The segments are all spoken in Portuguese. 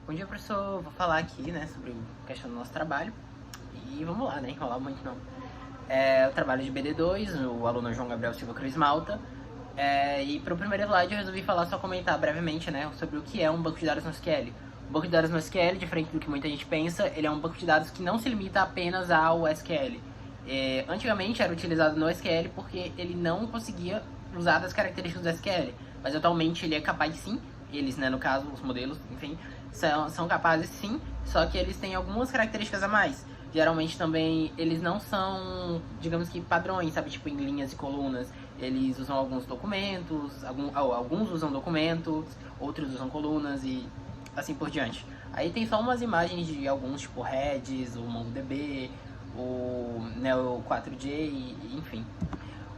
Bom dia, professor. Vou falar aqui, né, sobre a questão do nosso trabalho. E vamos lá, né, enrolar muito não. O trabalho de BD2, o aluno João Gabriel Silva Cruz Malta. E para o primeiro slide eu resolvi só comentar brevemente, né, sobre o que é um banco de dados no SQL. O banco de dados no SQL, diferente do que muita gente pensa, ele é um banco de dados que não se limita apenas ao SQL. Antigamente era utilizado no SQL porque ele não conseguia usar das características do SQL, mas atualmente ele é capaz sim, eles, né, no caso, os modelos, enfim, são capazes sim, só que eles têm algumas características a mais. Geralmente também eles não são, digamos que padrões, sabe, tipo em linhas e colunas. Eles usam alguns documentos, alguns usam documentos, outros usam colunas e assim por diante. Aí tem só umas imagens de alguns, tipo Redis, o MongoDB, o Neo4j, enfim.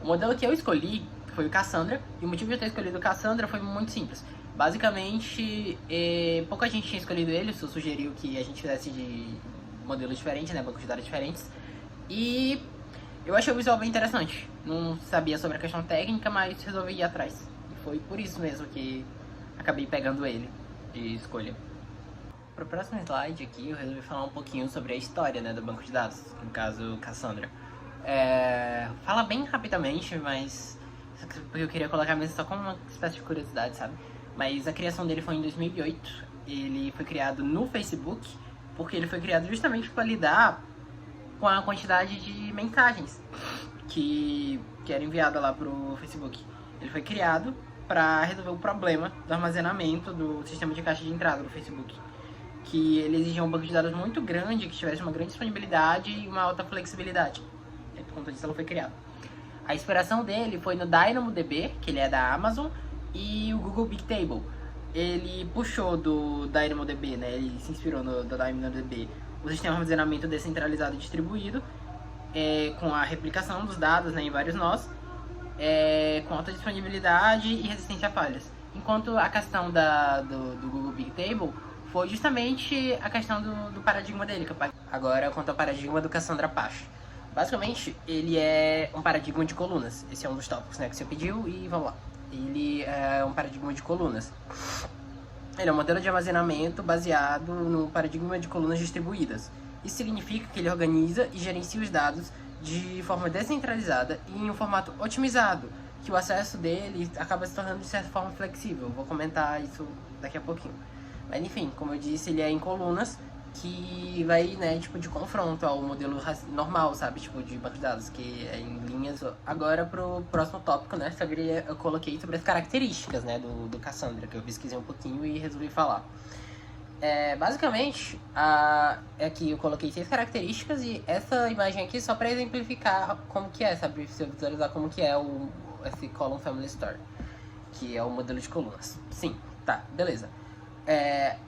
O modelo que eu escolhi foi o Cassandra, e o motivo de eu ter escolhido o Cassandra foi muito simples. Basicamente, pouca gente tinha escolhido ele, isso sugeriu que a gente fizesse de modelos diferentes, né, bancos de dados diferentes. E eu achei o visual bem interessante. Não sabia sobre a questão técnica, mas resolvi ir atrás. E foi por isso mesmo que acabei pegando ele de escolha. Para o próximo slide aqui, eu resolvi falar um pouquinho sobre a história, né, do banco de dados, no caso Cassandra. Fala bem rapidamente, mas porque eu queria colocar mesmo só como uma espécie de curiosidade, sabe? Mas a criação dele foi em 2008. Ele foi criado no Facebook, porque ele foi criado justamente para lidar com a quantidade de mensagens que era enviada lá pro Facebook. Ele foi criado para resolver o problema do armazenamento do sistema de caixa de entrada do Facebook, que ele exigia um banco de dados muito grande, que tivesse uma grande disponibilidade e uma alta flexibilidade. E por conta disso ela foi criada. A inspiração dele foi no DynamoDB, que ele é da Amazon, e o Google Bigtable. Ele puxou do DynamoDB, né? Ele se inspirou no DynamoDB, o sistema de armazenamento descentralizado e distribuído, com a replicação dos dados, né, em vários nós, com alta disponibilidade e resistência a falhas. Enquanto a questão do Google Bigtable foi justamente a questão do paradigma dele. Agora, quanto ao paradigma do Cassandra Apache. Basicamente, ele é um paradigma de colunas. Esse é um dos tópicos, né, que você pediu e vamos lá. Ele é um paradigma de colunas. Ele é um modelo de armazenamento baseado no paradigma de colunas distribuídas. Isso significa que ele organiza e gerencia os dados de forma descentralizada e em um formato otimizado, que o acesso dele acaba se tornando de certa forma flexível. Vou comentar isso daqui a pouquinho. Mas enfim, como eu disse, ele é em colunas, que vai, né, tipo, de confronto ao modelo normal, sabe, tipo, de banco de dados, que é em linhas. Agora, pro próximo tópico, né, eu coloquei sobre as características, né, do Cassandra, que eu pesquisei um pouquinho e resolvi falar. Basicamente, aqui eu coloquei 6 características e essa imagem aqui só para exemplificar como que é, sabe, se eu visualizar como que é esse Column Family Store, que é o modelo de colunas. Sim, tá, beleza.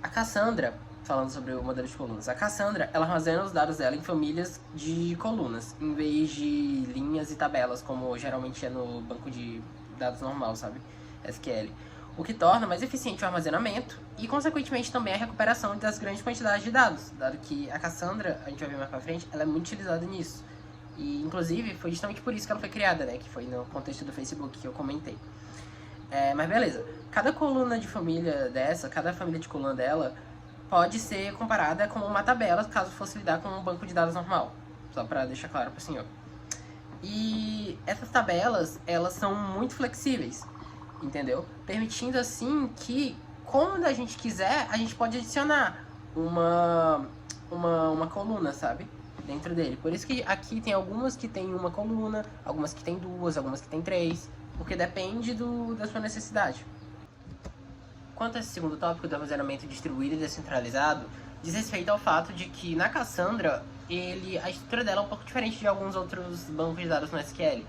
A Cassandra, falando sobre o modelo de colunas, a Cassandra, ela armazena os dados dela em famílias de colunas, em vez de linhas e tabelas, como geralmente é no banco de dados normal, sabe, SQL. O que torna mais eficiente o armazenamento e, consequentemente, também a recuperação das grandes quantidades de dados, dado que a Cassandra, a gente vai ver mais pra frente, ela é muito utilizada nisso. E, inclusive, foi justamente por isso que ela foi criada, né, que foi no contexto do Facebook que eu comentei. Mas beleza, cada coluna de família dessa, cada família de coluna dela, pode ser comparada com uma tabela, caso fosse lidar com um banco de dados normal. Só para deixar claro para o senhor. E essas tabelas, elas são muito flexíveis, entendeu? Permitindo assim que, quando a gente quiser, a gente pode adicionar uma coluna, sabe? Dentro dele. Por isso que aqui tem algumas que tem uma coluna, algumas que tem duas, algumas que tem 3, porque depende da sua necessidade. Quanto a esse segundo tópico do armazenamento distribuído e descentralizado, diz respeito ao fato de que na Cassandra, a estrutura dela é um pouco diferente de alguns outros bancos de dados no SQL.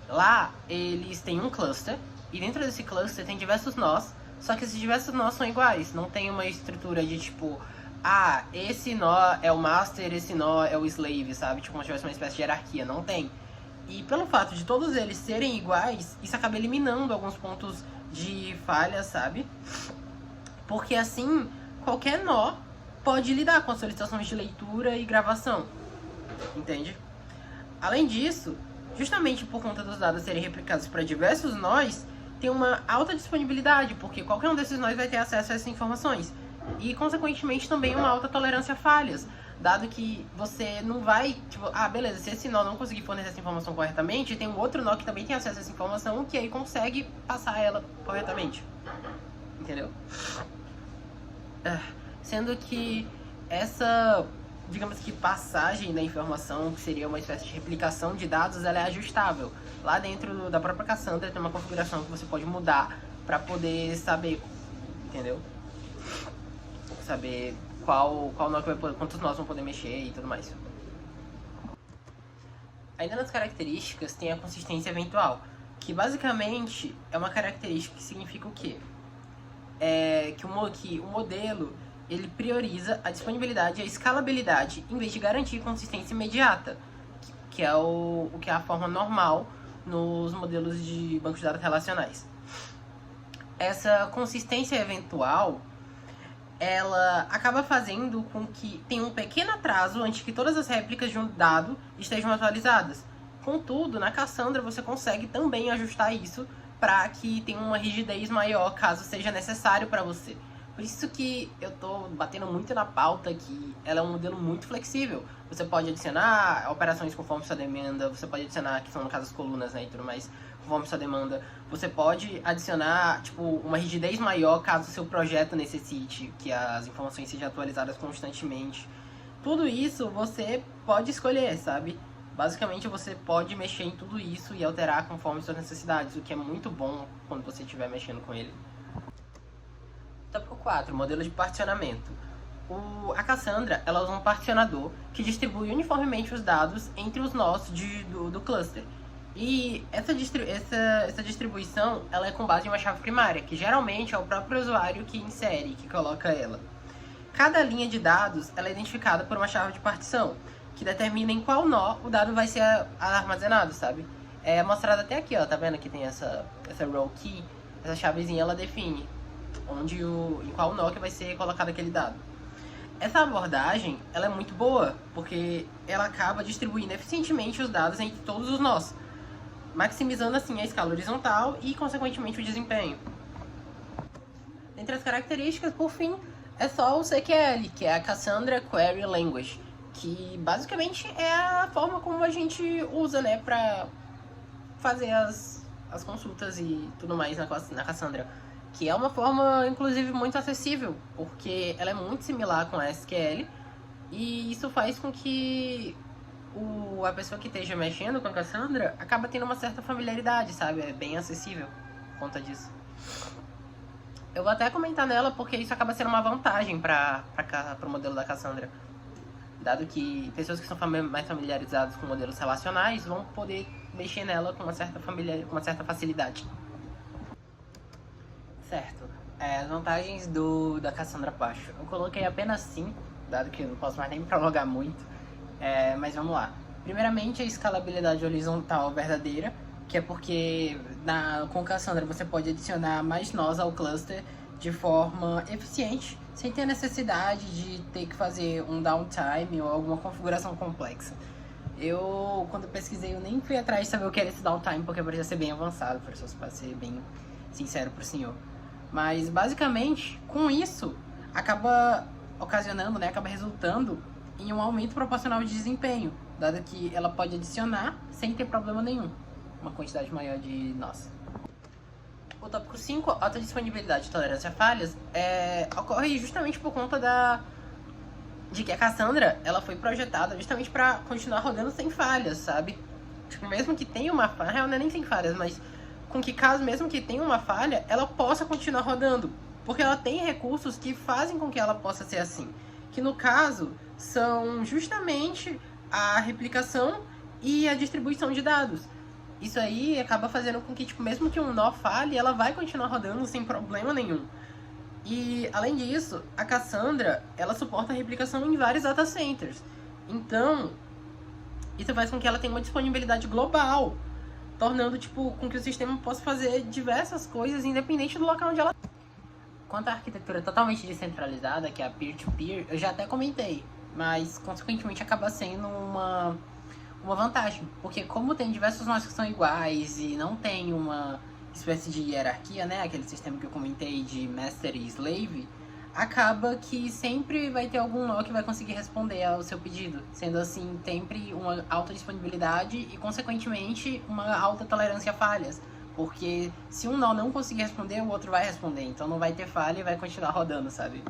Lá, eles têm um cluster, e dentro desse cluster tem diversos nós, só que esses diversos nós são iguais, não tem uma estrutura de tipo, esse nó é o master, esse nó é o slave, sabe? Tipo, como se tivesse uma espécie de hierarquia, não tem. E pelo fato de todos eles serem iguais, isso acaba eliminando alguns pontos de falha, sabe? Porque assim, qualquer nó pode lidar com as solicitações de leitura e gravação, entende? Além disso, justamente por conta dos dados serem replicados para diversos nós, tem uma alta disponibilidade, porque qualquer um desses nós vai ter acesso a essas informações. e, consequentemente, também uma alta tolerância a falhas, dado que você não vai, tipo, beleza, se esse nó não conseguir fornecer essa informação corretamente, tem um outro nó que também tem acesso a essa informação, que aí consegue passar ela corretamente. Entendeu? Sendo que essa, digamos que, passagem da informação, que seria uma espécie de replicação de dados, ela é ajustável. Lá dentro da própria Cassandra tem uma configuração que você pode mudar para poder saber, entendeu? Saber qual nó que vai poder, quantos nós vão poder mexer e tudo mais. Ainda nas características tem a consistência eventual, que basicamente é uma característica que significa o quê? Que o modelo ele prioriza a disponibilidade e a escalabilidade em vez de garantir consistência imediata, que é a forma normal nos modelos de bancos de dados relacionais. Essa consistência eventual ela acaba fazendo com que tenha um pequeno atraso antes que todas as réplicas de um dado estejam atualizadas. Contudo, na Cassandra você consegue também ajustar isso para que tenha uma rigidez maior caso seja necessário para você. Por isso que eu tô batendo muito na pauta que ela é um modelo muito flexível. Você pode adicionar operações conforme sua demanda, você pode adicionar, que são no caso as colunas, né, e tudo mais, conforme sua demanda. Você pode adicionar, tipo, uma rigidez maior caso o seu projeto necessite que as informações sejam atualizadas constantemente. Tudo isso você pode escolher, sabe? Basicamente você pode mexer em tudo isso e alterar conforme suas necessidades, o que é muito bom quando você estiver mexendo com ele. Tópico 4, modelo de particionamento. A Cassandra ela usa um particionador que distribui uniformemente os dados entre os nós do cluster. E essa distribuição ela é com base em uma chave primária, que geralmente é o próprio usuário que insere, que coloca ela. Cada linha de dados ela é identificada por uma chave de partição, que determina em qual nó o dado vai ser armazenado, sabe? É mostrado até aqui, ó, tá vendo que tem essa row key, essa chavezinha ela define em qual nó que vai ser colocado aquele dado. Essa abordagem ela é muito boa, porque ela acaba distribuindo eficientemente os dados entre todos os nós, maximizando assim a escala horizontal e, consequentemente, o desempenho. Entre as características, por fim, é só o CQL, que é a Cassandra Query Language, que basicamente é a forma como a gente usa, né, para fazer as consultas e tudo mais na Cassandra. Que é uma forma, inclusive, muito acessível, porque ela é muito similar com a SQL, e isso faz com que a pessoa que esteja mexendo com a Cassandra acaba tendo uma certa familiaridade, sabe? É bem acessível por conta disso. Eu vou até comentar nela porque isso acaba sendo uma vantagem para o modelo da Cassandra, dado que pessoas que são mais familiarizadas com modelos relacionais vão poder mexer nela com uma certa facilidade. Certo. As vantagens da Cassandra Apache. Eu coloquei apenas 5, dado que eu não posso mais nem me prolongar muito. Mas vamos lá. Primeiramente, a escalabilidade horizontal verdadeira, que é porque com Cassandra você pode adicionar mais nós ao cluster de forma eficiente, sem ter necessidade de ter que fazer um downtime ou alguma configuração complexa. Quando pesquisei, eu nem fui atrás de saber o que era esse downtime, porque parecia ser bem avançado, para ser bem sincero pro senhor. Mas, basicamente, com isso, acaba ocasionando, né, acaba resultando em um aumento proporcional de desempenho, dado que ela pode adicionar, sem ter problema nenhum, uma quantidade maior de nós. O tópico 5, alta disponibilidade e tolerância a falhas, ocorre justamente por conta de que a Cassandra ela foi projetada justamente para continuar rodando sem falhas, sabe? Tipo, mesmo que tenha uma falha, na real não é nem sem falhas, mas com que caso, mesmo que tenha uma falha, ela possa continuar rodando, porque ela tem recursos que fazem com que ela possa ser assim, que no caso são justamente a replicação e a distribuição de dados. Isso aí acaba fazendo com que, tipo, mesmo que um nó falhe, ela vai continuar rodando sem problema nenhum. E, além disso, a Cassandra, ela suporta a replicação em vários data centers. Então, isso faz com que ela tenha uma disponibilidade global, tornando, tipo, com que o sistema possa fazer diversas coisas independente do local onde ela... Quanto à arquitetura totalmente descentralizada, que é a peer-to-peer, eu já até comentei, mas, consequentemente, acaba sendo uma vantagem, porque como tem diversos nós que são iguais e não tem uma espécie de hierarquia, né, aquele sistema que eu comentei de master e slave, acaba que sempre vai ter algum nó que vai conseguir responder ao seu pedido, sendo assim sempre uma alta disponibilidade e, consequentemente, uma alta tolerância a falhas. Porque se um nó não conseguir responder, o outro vai responder, então não vai ter falha e vai continuar rodando, sabe?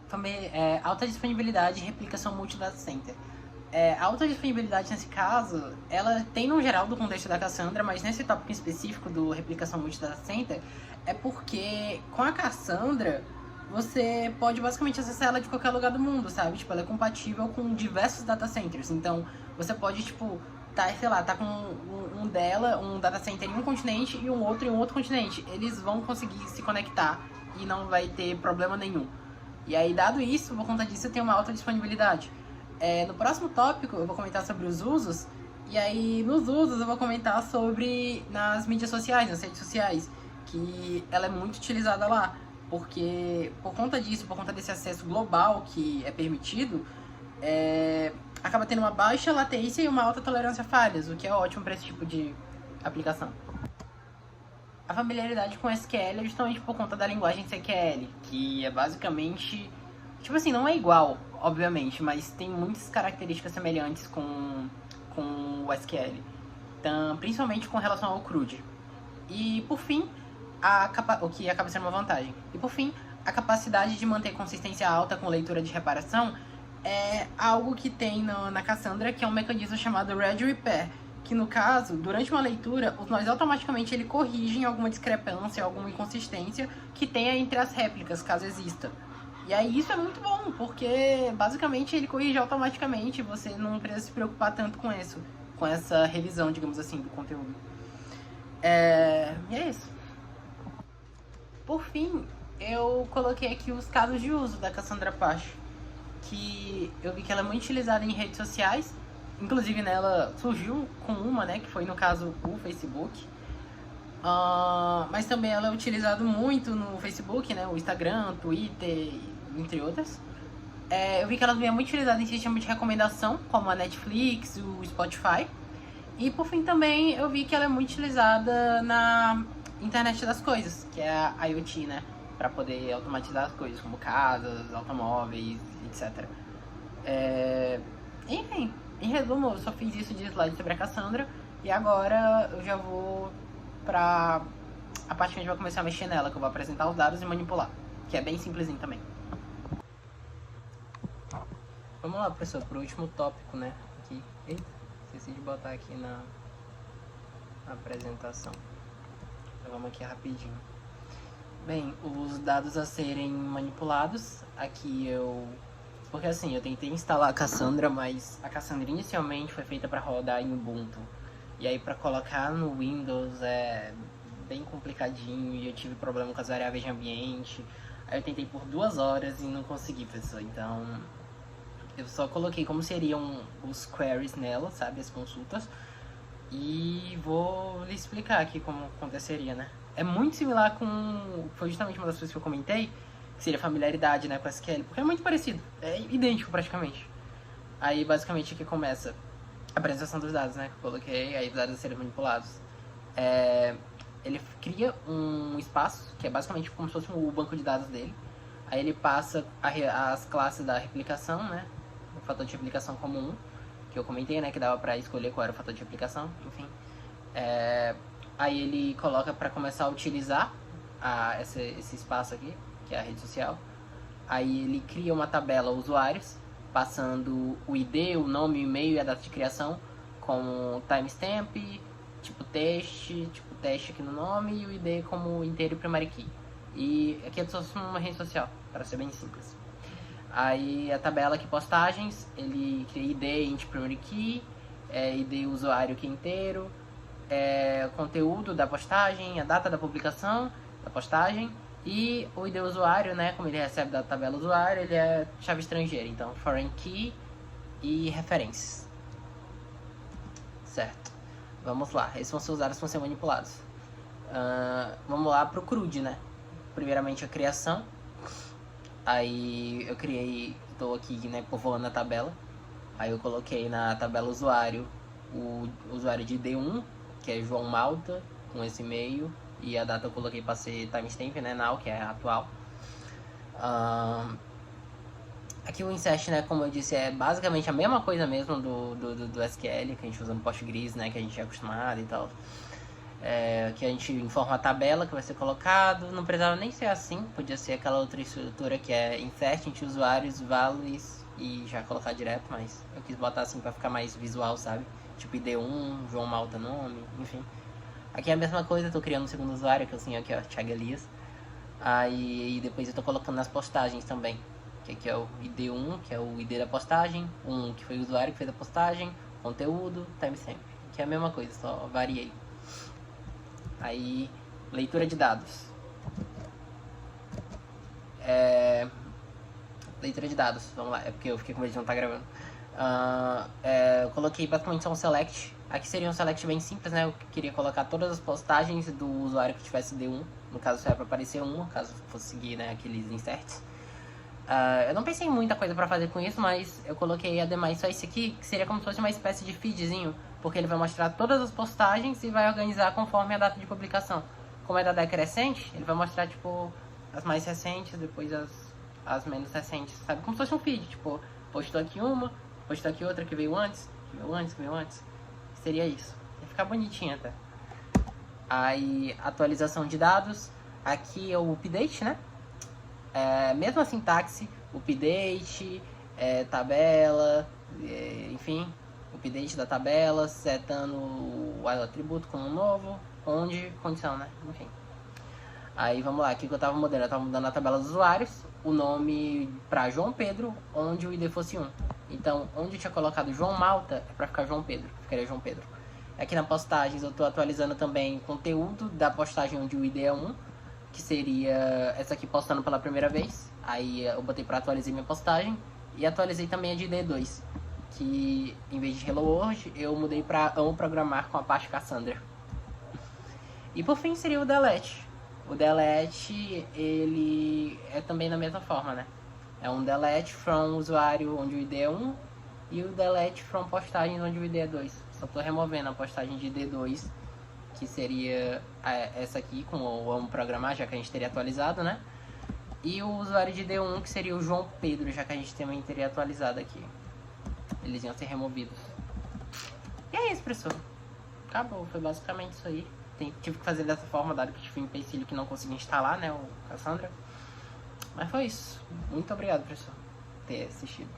Também alta disponibilidade e replicação multi-data center. A alta disponibilidade nesse caso, ela tem no geral do contexto da Cassandra, mas nesse tópico específico do replicação multi-data center, é porque com a Cassandra você pode basicamente acessar ela de qualquer lugar do mundo, sabe? Tipo, ela é compatível com diversos data centers, então você pode, tipo, tá com um data center em um continente e um outro em um outro continente. Eles vão conseguir se conectar e não vai ter problema nenhum. E aí, dado isso, por conta disso, tem uma alta disponibilidade. No próximo tópico, eu vou comentar sobre os usos. E aí, nos usos, eu vou comentar sobre nas mídias sociais, nas redes sociais, que ela é muito utilizada lá. Porque, por conta disso, por conta desse acesso global que é permitido, acaba tendo uma baixa latência e uma alta tolerância a falhas, o que é ótimo para esse tipo de aplicação. A familiaridade com SQL é justamente por conta da linguagem CQL, que é basicamente, tipo assim, não é igual, obviamente, mas tem muitas características semelhantes com o SQL, então, principalmente com relação ao CRUD. E por fim, o que acaba sendo uma vantagem. E por fim, a capacidade de manter consistência alta com leitura de reparação é algo que tem na Cassandra, que é um mecanismo chamado Read Repair, que no caso, durante uma leitura, os nós automaticamente ele corrigem alguma discrepância, alguma inconsistência que tenha entre as réplicas, caso exista. E aí isso é muito bom, porque basicamente ele corrige automaticamente, você não precisa se preocupar tanto com isso, com essa revisão, digamos assim, do conteúdo. E é isso. Por fim, eu coloquei aqui os casos de uso da Cassandra Apache, que eu vi que ela é muito utilizada em redes sociais. Inclusive nela surgiu com uma, né, que foi no caso o Facebook. Mas também ela é utilizada muito no Facebook, né, o Instagram, Twitter, entre outras. Eu vi que ela também é muito utilizada em sistemas de recomendação, como a Netflix, o Spotify. E por fim também eu vi que ela é muito utilizada na internet das coisas, que é a IoT, né, para poder automatizar as coisas, como casas, automóveis, etc. Enfim. Em resumo, eu só fiz isso de slide sobre a Cassandra e agora eu já vou pra a parte que a gente vai começar a mexer nela, que eu vou apresentar os dados e manipular, que é bem simplesinho também. Vamos lá, professor, pro último tópico, né? Aqui. Eita, esqueci de botar aqui na apresentação. Então vamos aqui rapidinho. Bem, os dados a serem manipulados, aqui porque assim, eu tentei instalar a Cassandra, mas a Cassandra inicialmente foi feita para rodar em Ubuntu. E aí para colocar no Windows é bem complicadinho e eu tive problema com as variáveis de ambiente. Aí eu tentei por 2 horas e não consegui, pessoal. Então eu só coloquei como seriam os queries nela, sabe, as consultas. E vou lhe explicar aqui como aconteceria, né? É muito similar com... Foi justamente uma das coisas que eu comentei, que seria familiaridade, né, com SQL, porque é muito parecido, é idêntico praticamente. Aí basicamente aqui começa a apresentação dos dados, né, que eu coloquei, aí os dados a serem manipulados. Ele cria um espaço, que é basicamente como se fosse o banco de dados dele. Aí ele passa as classes da replicação, né, o fator de replicação comum, que eu comentei, né, que dava pra escolher qual era o fator de replicação, enfim. Aí ele coloca para começar a utilizar esse espaço aqui, que é a rede social. Aí ele cria uma tabela usuários, passando o ID, o nome, o e-mail e a data de criação, com timestamp, tipo teste aqui no nome e o ID como inteiro e primary key. E aqui é só uma rede social, para ser bem simples. Aí a tabela aqui, postagens, ele cria ID, int primary key, ID usuário que é inteiro, conteúdo da postagem, a data da publicação da postagem e o ID usuário, né, como ele recebe da tabela usuário, ele é chave estrangeira, então foreign key e referências. Certo, vamos lá, esses vão ser os dados que vão ser manipulados. Vamos lá pro CRUD, né, primeiramente a criação. Aí eu estou aqui, né, povoando a tabela. Aí eu coloquei na tabela usuário o usuário de ID1, que é João Malta, com esse e-mail, E a data eu coloquei para ser timestamp, né, now, que é a atual. Aqui o insert, né, como eu disse, é basicamente a mesma coisa mesmo do SQL, que a gente usa no Postgres, né, que a gente é acostumado e tal. Que a gente informa a tabela que vai ser colocado, não precisava nem ser assim, podia ser aquela outra estrutura que é insert entre usuários, values e já colocar direto, mas eu quis botar assim para ficar mais visual, sabe? Tipo ID1, João Malta nome, enfim. Aqui é a mesma coisa, eu tô criando um segundo usuário, que eu tenho aqui, ó, Thiago Elias. Aí depois eu tô colocando nas postagens também, que aqui é o ID1, que é o ID da postagem, que foi o usuário que fez a postagem, conteúdo, timestamp, que é a mesma coisa, só variei. Aí, leitura de dados. Leitura de dados, vamos lá, é porque eu fiquei com medo de não estar gravando. Eu coloquei basicamente só um select. Aqui seria um select bem simples, né? Eu queria colocar todas as postagens do usuário que tivesse D1. No caso, só era para aparecer uma, caso fosse seguir, né, aqueles inserts. Eu não pensei em muita coisa para fazer com isso, mas eu coloquei ademais só esse aqui, que seria como se fosse uma espécie de feedzinho, porque ele vai mostrar todas as postagens e vai organizar conforme a data de publicação. Como é da decrescente, ele vai mostrar, tipo, as mais recentes, depois as menos recentes, sabe? Como se fosse um feed, tipo, postou aqui uma, postou aqui outra que veio antes, que veio antes. Seria isso. Ia ficar bonitinho até. Aí, atualização de dados. Aqui é o update, né? Mesma sintaxe, update, tabela, enfim, update da tabela, setando o atributo como novo, onde, condição, né? Enfim. Aí vamos lá, o que eu tava mudando? Eu tava mudando a tabela dos usuários, o nome para João Pedro, onde o ID fosse 1. Então, onde eu tinha colocado João Malta, é para ficar João Pedro, ficaria João Pedro. Aqui na postagens eu tô atualizando também o conteúdo da postagem onde o ID é 1, que seria essa aqui postando pela primeira vez. Aí eu botei para atualizar minha postagem e atualizei também a de ID2, que em vez de Hello World, eu mudei para Amo Programar com a parte Cassandra. E por fim seria o delete. O delete, ele é também da mesma forma, né? É um delete from usuário onde o ID é 1 e o delete from postagens onde o ID é 2. Só tô removendo a postagem de ID2, que seria essa aqui com o Amo Programar, já que a gente teria atualizado, né? E o usuário de D1, que seria o João Pedro, já que a gente também teria atualizado aqui. Eles iam ser removidos. E é isso, professor. Acabou, foi basicamente isso aí. Tive que fazer dessa forma, dado que tive um empecilho que não consegui instalar, né, o Cassandra. Mas foi isso. Muito obrigado, professor, por ter assistido.